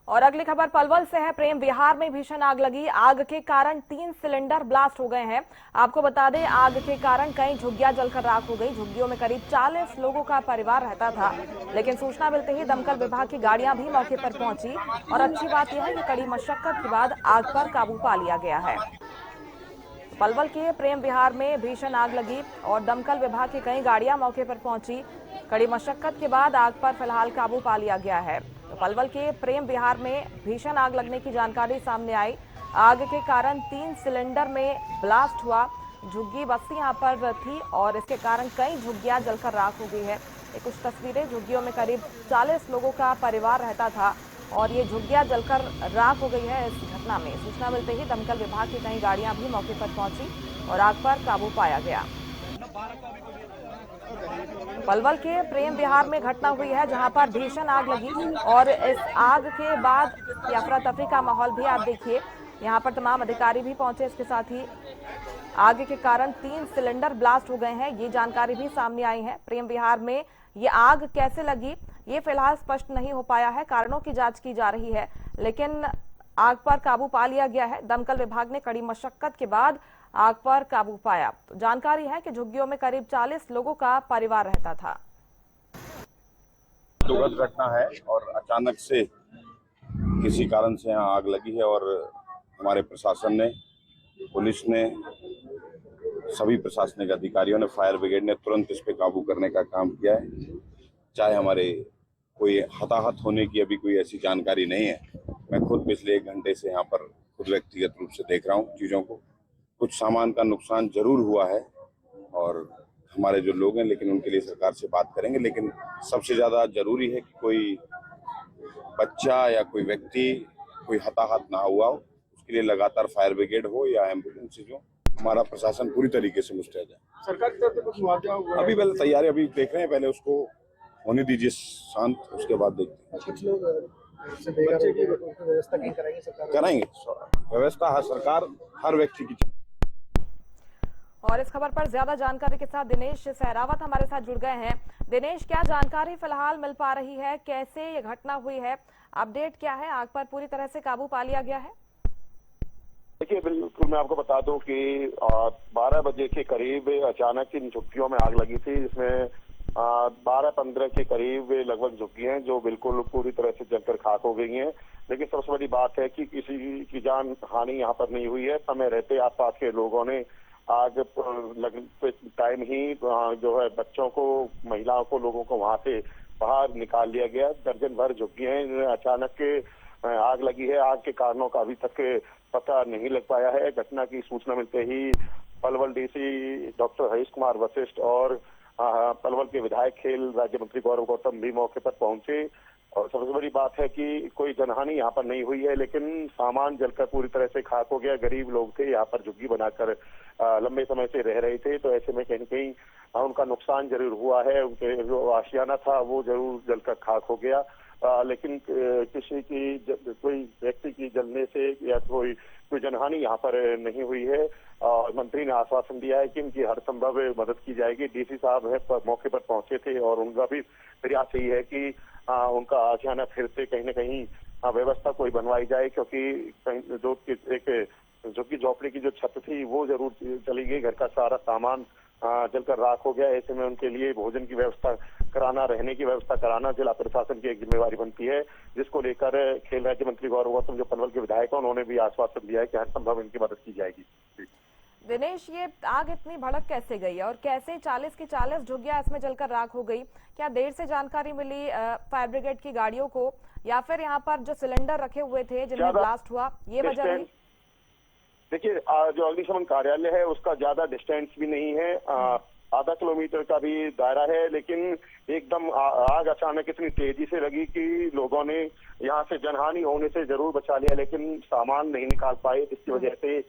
और अगली खबर पलवल से है। प्रेम विहार में भीषण आग लगी। आग के कारण 3 सिलेंडर ब्लास्ट हो गए हैं। आपको बता दें, आग के कारण कई झुग्गियां जलकर राख हो गई। झुग्गियों में करीब 40 लोगों का परिवार रहता था, लेकिन सूचना मिलते ही दमकल विभाग की गाड़ियां भी मौके पर पहुंची। और अच्छी बात यह है कि कड़ी मशक्कत के बाद आग पर काबू पा लिया गया है। पलवल के प्रेम विहार में भीषण आग लगी और दमकल विभाग की कई गाड़ियां मौके पर पहुंची। कड़ी मशक्कत के बाद आग पर फिलहाल काबू पा लिया गया है। तो पलवल के प्रेम विहार में भीषण आग लगने की जानकारी सामने आई। आग के कारण 3 सिलेंडर में ब्लास्ट हुआ। झुग्गी बस्ती यहां पर थी और इसके कारण कई झुग्गियां जलकर राख हो गई है। ये कुछ तस्वीरें, झुग्गियों में करीब 40 लोगों का परिवार रहता था और ये झुग्गियां जलकर राख हो गई है। इस घटना में सूचना मिलते ही दमकल विभाग की कई गाड़ियां भी मौके पर पहुंची और आग पर काबू पाया गया। पलवल के प्रेम विहार में घटना हुई है जहां पर भीषण आग लगी और इस आग के बाद अफरा तफरी का माहौल भी आप देखिए। यहां पर तमाम अधिकारी भी पहुंचे। इसके साथ ही आग के कारण 3 सिलेंडर ब्लास्ट हो गए हैं, ये जानकारी भी सामने आई है। प्रेम विहार में ये आग कैसे लगी, ये फिलहाल स्पष्ट नहीं हो पाया है। कारणों की जांच की जा रही है, लेकिन आग पर काबू पा लिया गया है। दमकल विभाग ने कड़ी मशक्कत के बाद आग पर काबू पाया। तो जानकारी है कि झुग्गियों में करीब 40 लोगों का परिवार रहता था। दुखद घटना है और अचानक से किसी कारण से यहाँ आग लगी है और हमारे प्रशासन ने, पुलिस ने, सभी प्रशासनिक अधिकारियों ने, फायर ब्रिगेड ने तुरंत इस पे काबू करने का काम किया है। चाहे हमारे कोई हताहत होने की अभी कोई ऐसी जानकारी नहीं है। मैं खुद पिछले 1 घंटे से यहाँ पर खुद व्यक्तिगत रूप से देख रहा हूँ चीजों को। कुछ सामान का नुकसान जरूर हुआ है और हमारे जो लोग हैं, लेकिन उनके लिए सरकार से बात करेंगे। लेकिन सबसे ज्यादा जरूरी है कि कोई बच्चा या कोई व्यक्ति कोई हताहत ना हुआ हो। उसके लिए लगातार फायर ब्रिगेड हो या एम्बुलेंस हो, हमारा प्रशासन पूरी तरीके से मुस्तैद है। सरकार की तरफ से कुछ मुआवजा हुआ? अभी पहले तैयारी अभी देख रहे हैं, पहले उसको होने दीजिए शांत, उसके बाद देखते हैं। कुछ लोग बच्चे की व्यवस्था नहीं कराएंगे सरकार? कराएंगे व्यवस्था, सरकार हर व्यक्ति की। और इस खबर पर ज्यादा जानकारी के साथ दिनेश सहरावत हमारे साथ जुड़ गए हैं। दिनेश, क्या जानकारी फिलहाल मिल पा रही है, कैसे ये घटना हुई है, अपडेट क्या है? आग पर पूरी तरह से काबू पा लिया गया है? देखिए, बिल्कुल मैं आपको बता दूं कि 12 बजे के करीब अचानक इन झुग्गियों में आग लगी थी, जिसमें 12-15 के करीब लगभग झुग्गी हैं जो बिल्कुल पूरी तरह से जलकर खाक हो गई हैं। लेकिन सबसे बड़ी बात है कि किसी की जान हानि यहाँ पर नहीं हुई है। समय रहते आसपास के लोगों ने आग लगते टाइम ही जो है बच्चों को, महिलाओं को, लोगों को वहां से बाहर निकाल लिया गया। दर्जन भर झुग्गी हैं, अचानक आग लगी है। आग के कारणों का अभी तक पता नहीं लग पाया है। घटना की सूचना मिलते ही पलवल डीसी डॉक्टर हरीश कुमार वशिष्ठ और पलवल के विधायक खेल राज्य मंत्री गौरव गौतम भी मौके पर पहुंचे। और सबसे बड़ी बात है कि कोई जनहानि यहाँ पर नहीं हुई है, लेकिन सामान जलकर पूरी तरह से खाक हो गया। गरीब लोग थे, यहाँ पर झुग्गी बनाकर लंबे समय से रह रहे थे, तो ऐसे में कहीं न कहीं उनका नुकसान जरूर हुआ है। उनके जो आशियाना था वो जरूर जलकर खाक हो गया। लेकिन किसी की कोई व्यक्ति की जलने से या कोई जनहानि यहाँ पर नहीं हुई है। और मंत्री ने आश्वासन दिया है कि इनकी हर संभव मदद की जाएगी। डीसी साहब है मौके पर पहुंचे थे और उनका भी प्रयास यही है कि उनका आशियाना फिर से कहीं न कहीं व्यवस्था कोई बनवाई जाए, क्योंकि एक झुग्गी झोपड़ी की जो छत थी वो जरूर चली गई। घर का सारा सामान जलकर राख हो गया। ऐसे में उनके लिए भोजन की व्यवस्था कराना, रहने की व्यवस्था कराना जिला प्रशासन की एक जिम्मेवारी बनती है, जिसको लेकर खेल राज्य मंत्री गौरव गौतम जो पलवल के विधायक हैं, उन्होंने भी आश्वासन दिया है कि हर संभव इनकी मदद की जाएगी। दिनेश, ये आग इतनी भड़क कैसे गई और कैसे 40 की 40 झुग्गियां इसमें जलकर राख हो गई? क्या देर से जानकारी मिली फायर ब्रिगेड की गाड़ियों को, या फिर यहाँ पर जो सिलेंडर रखे हुए थे जिनमें ब्लास्ट हुआ, ये वजह रही? देखिए, जो अग्निशमन कार्यालय है उसका ज्यादा डिस्टेंस भी नहीं है, आधा किलोमीटर का भी दायरा है, लेकिन एकदम आग अचानक इतनी तेजी से लगी कि लोगों ने यहाँ से जनहानि होने से जरूर बचा लिया, लेकिन सामान नहीं निकाल पाए, जिसकी वजह से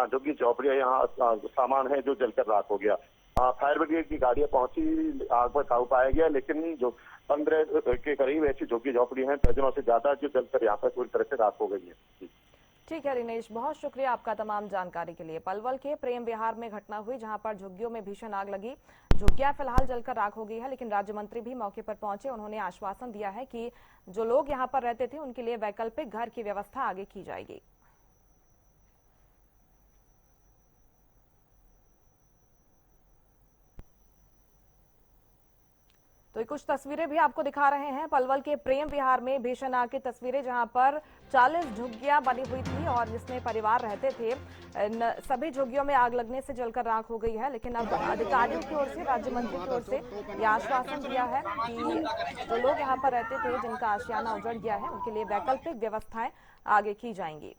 झुग्गी झोपड़ियां यहाँ सामान है जो जलकर राख हो गया। फायर ब्रिगेड की गाड़ियां पहुंची, आग पर काबू पाया गया, लेकिन जो 15 के करीब ऐसी झुग्गी झोपड़ी हैं, दर्जनों से ज्यादा, जो जलकर यहाँ पर पूरी तरह से राख हो गई है। ठीक है दिनेश, बहुत शुक्रिया आपका तमाम जानकारी के लिए। पलवल के प्रेम विहार में घटना हुई जहां पर झुग्गियों में भीषण आग लगी। झुग्गियां फिलहाल जलकर राख हो गई है, लेकिन राज्य मंत्री भी मौके पर पहुंचे। उन्होंने आश्वासन दिया है कि जो लोग यहां पर रहते थे उनके लिए वैकल्पिक घर की व्यवस्था आगे की जाएगी। तो कुछ तस्वीरें भी आपको दिखा रहे हैं पलवल के प्रेम विहार में भीषण आग की तस्वीरें, जहां पर 40 झुग्गियां बनी हुई थी और जिसमें परिवार रहते थे। सभी झुग्गियों में आग लगने से जलकर राख हो गई है, लेकिन अब अधिकारियों की ओर से, राज्य मंत्री की ओर से यह आश्वासन दिया है कि जो लोग यहां पर रहते थे, जिनका आशियाना उजड़ गया है, उनके लिए वैकल्पिक व्यवस्थाएं आगे की जाएंगी।